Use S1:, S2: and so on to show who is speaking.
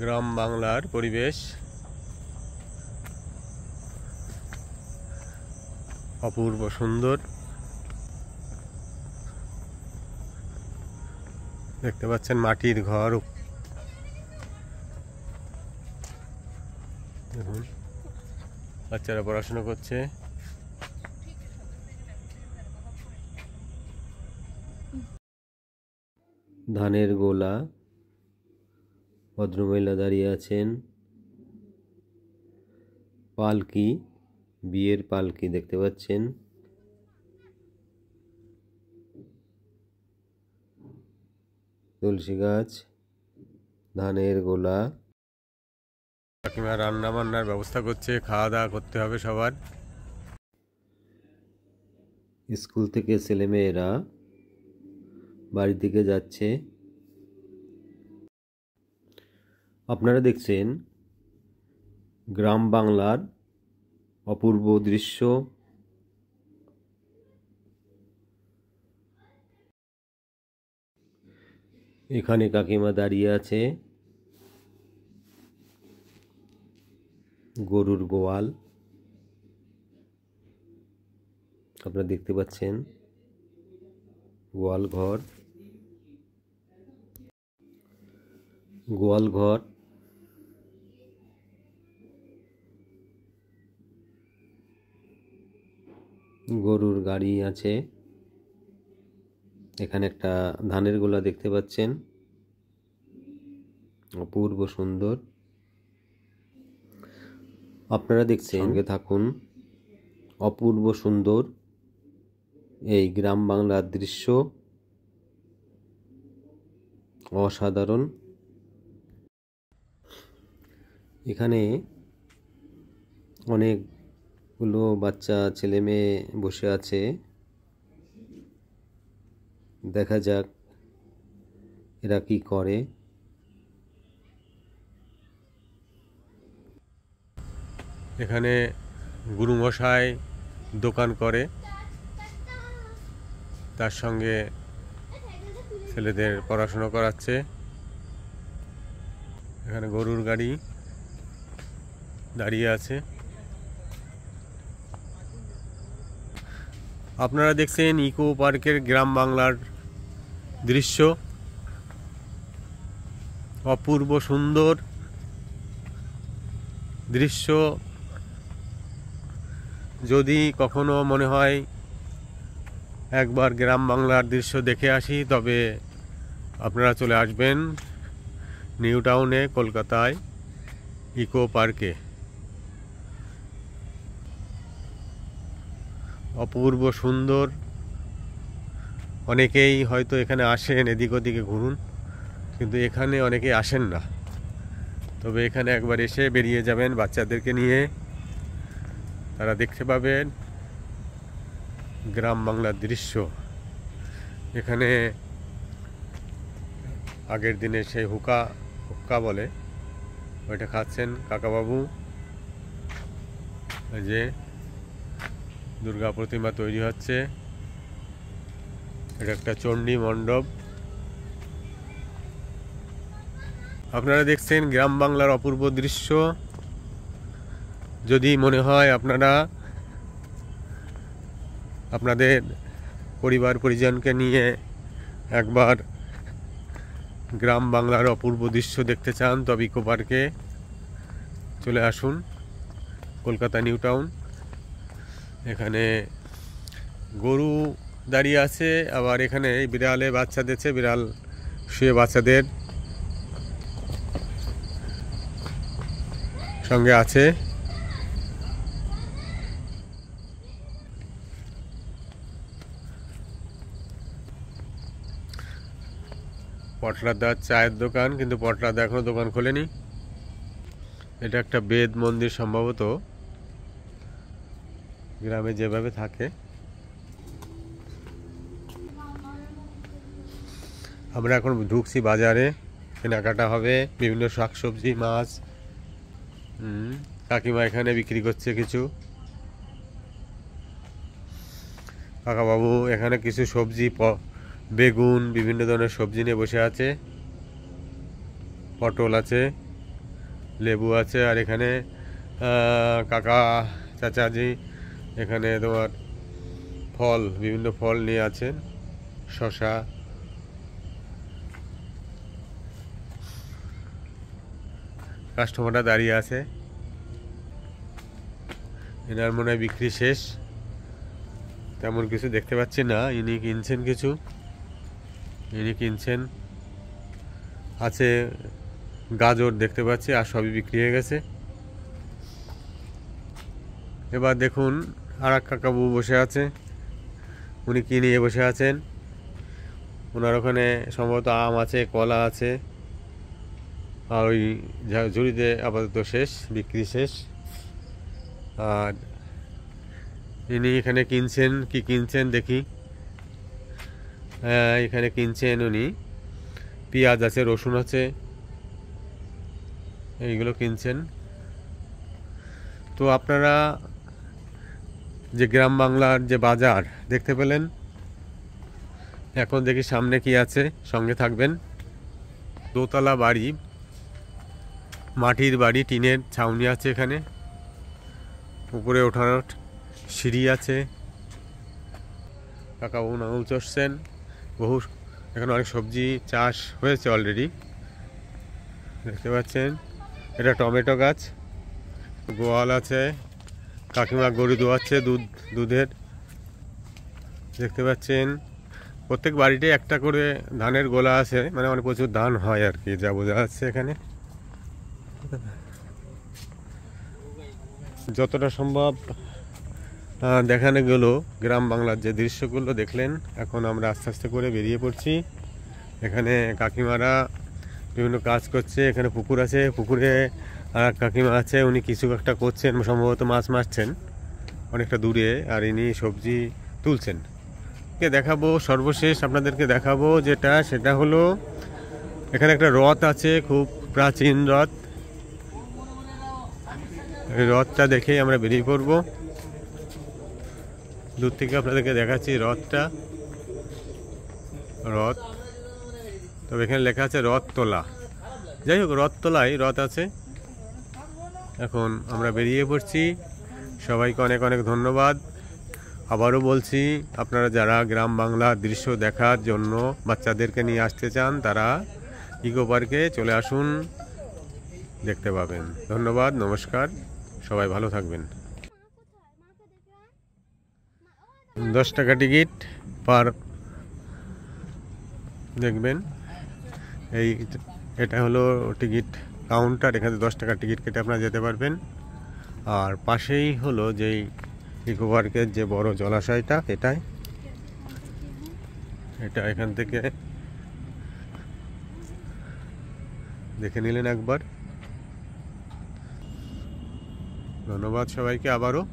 S1: গ্রাম বাংলার পরিবেশ অপূর্ব সুন্দর। দেখতে পাচ্ছেন মাটির ঘর, দেখুন বাচ্চারা পড়াশোনা করছে। ধানের গোলা, ভদ্রমহিলা দাঁড়িয়ে আছেন। পালকি, বিয়ের পালকি দেখতে পাচ্ছেন। তুলসী গাছ, ধানের গোলা। কাকিমা রান্না বান্নার ব্যবস্থা করছে, খাওয়া দাওয়া করতে হবে সবার। স্কুল থেকে ছেলেমেয়েরা বাড়ির দিকে যাচ্ছে। আপনারা দেখছেন গ্রাম বাংলার অপূর্ব দৃশ্য। এখানে কাকিমা দাঁড়িয়ে আছে, গরুর গোয়াল আপনারা দেখতে পাচ্ছেন, গোয়াল ঘর। গরুর গাড়ি আছে। এখানে একটা ধানের গোলা দেখতে পাচ্ছেন, অপূর্ব সুন্দর। আপনারা দেখছেন, সঙ্গে থাকুন। অপূর্ব সুন্দর এই গ্রাম বাংলার দৃশ্য, অসাধারণ। এখানে অনেকগুলো বাচ্চা ছেলে মেয়ে বসে আছে। দেখা যাক এরা কি করে। এখানে গুরুমশাই দোকান করে, তার সঙ্গে ছেলেদের পড়াশোনা করাচ্ছে। এখানে গরুর গাড়ি দাঁড়িয়ে আছে। আপনারা দেখছেন ইকো পার্কের গ্রাম বাংলার দৃশ্য, অপূর্ব সুন্দর দৃশ্য। যদি কখনো মনে হয় একবার গ্রাম বাংলার দৃশ্য দেখে আসি, তবে আপনারা চলে আসবেন নিউ টাউনে, কলকাতায় ইকো পার্কে। অপূর্ব সুন্দর। অনেকেই হয়তো এখানে আসেন, এদিক ওদিকে ঘুরুন, কিন্তু এখানে অনেকেই আসেন না। তবে এখানে একবার এসে বেরিয়ে যাবেন বাচ্চাদেরকে নিয়ে, তারা দেখতে পাবেন গ্রাম বাংলার দৃশ্য। এখানে আগের দিনে সেই হুক্কা বলে, ওইটা খাচ্ছেন কাকাবাবু। এই যে দুর্গা প্রতিমা তৈরি হচ্ছে, এটা একটা চণ্ডী মণ্ডপ। আপনারা দেখছেন গ্রাম বাংলার অপূর্ব দৃশ্য। যদি মনে হয় আপনারা আপনাদের পরিবার পরিজনকে নিয়ে একবার গ্রাম বাংলার অপূর্ব দৃশ্য দেখতে চান, তবে ইকো পার্কে চলে আসুন, কলকাতা নিউ টাউন। এখানে গরু দাঁড়িয়ে আছে, আবার এখানে বিড়ালে বাচ্চা দিচ্ছে, বিড়াল শুয়ে বাচ্চাদের সঙ্গে আছে। পটলাদার চায়ের দোকান, কিন্তু পটলাদা এখনো দোকান খোলেনি। এটা একটা বেদ মন্দির, সম্ভবত গ্রামে যেভাবে থাকে। আমরা এখন ঢুকছি বাজারে, কেনাকাটা হবে, বিভিন্ন শাকসবজি, মাছ। কাকিমা এখানে বিক্রি করছে কিছু। কাকাবাবু এখানে কিছু সবজি, বেগুন, বিভিন্ন ধরনের সবজি নিয়ে বসে আছে। পটল আছে, লেবু আছে। আর এখানে কাকা চাচাজি এখানে তোমার ফল, বিভিন্ন ফল নিয়ে আছেন, শশা। কাস্টমাররা দাঁড়িয়ে আছে, এনার মনে হয় বিক্রি শেষ, তেমন কিছু দেখতে পাচ্ছি না। ইনি কিনছেন কিছু, ইনি কিনছেন। আছে গাজর দেখতে পাচ্ছি, আর সবই বিক্রি হয়ে গেছে। এবার দেখুন আর এক কাকাবু বসে আছে, উনি কি নিয়ে বসে আছেন? ওনার ওখানে সম্ভবত আম আছে, কলা আছে, আর ওই ঝুড়িতে আপাতত শেষ, বিক্রি শেষ। আর ইনি এখানে কিনছেন, কি কিনছেন দেখি। এখানে কিনছেন উনি পেঁয়াজ আছে, রসুন আছে, এইগুলো কিনছেন। তো আপনারা যে গ্রাম বাংলার যে বাজার দেখতে পেলেন, এখন দেখি সামনে কি আছে, সঙ্গে থাকবেন। দোতলা বাড়ি, মাটির বাড়ি, টিনের ছাউনি আছে, এখানে উপরে ওঠানোর সিঁড়ি আছে। কাকা বোন আঙুল চষছেন। বহু এখানে অনেক সবজি চাষ হয়েছে অলরেডি, দেখতে পাচ্ছেন। এটা টমেটো গাছ, গোয়াল আছে, কাকিমা গরু দোয়াচ্ছে, দুধের, দেখতে পাচ্ছেন। প্রত্যেক বাড়িতে একটা করে ধানের গোলা আছে, মানে অনেক প্রচুর ধান হয় আর কি, যা বোঝা যাচ্ছে এখানে। যতটা সম্ভব দেখানো গেল গ্রাম বাংলার যে দৃশ্যগুলো দেখলেন। এখন আমরা আস্তে আস্তে করে বেরিয়ে পড়ছি। এখানে কাকিমারা বিভিন্ন কাজ করছে, এখানে পুকুর আছে, পুকুরে আর কাকিমা আছে, উনি কিছু একটা করছেন, সম্ভবত মাছ মারছেন অনেকটা দূরে, আর ইনি সবজি তুলছেন। দেখাবো সর্বশেষ আপনাদেরকে দেখাবো যেটা, সেটা হলো এখানে একটা রথ আছে, খুব প্রাচীন রথ। এই রথটা দেখেই আমরা বেরিয়ে পড়বো। দূর থেকে আপনাদেরকে দেখাচ্ছি রথটা, রথ। তবে এখানে লেখা আছে রথতলা, যাই হোক রথতলায় রথ আছে। এখন আমরা বেরিয়ে পড়ছি। সবাইকে অনেক অনেক ধন্যবাদ। আবারও বলছি, আপনারা যারা গ্রাম বাংলার দৃশ্য দেখার জন্য বাচ্চাদেরকে নিয়ে আসতে চান, তারা ইকো পার্কে চলে আসুন, দেখতে পাবেন। ধন্যবাদ, নমস্কার, সবাই ভালো থাকবেন। 10 টাকা টিকিট পার, দেখবেন। এটা হলো টিকিট কাউন্টার, এখানে 10 টাকা টিকিট কেটে আপনারা যেতে পারবেন। আর পাশেই হলো যেই ইকো পার্কের যে বড় জলাশয়টা, এটা এখান থেকে দেখে নিলেন একবার। ধন্যবাদ সবাইকে আবারও।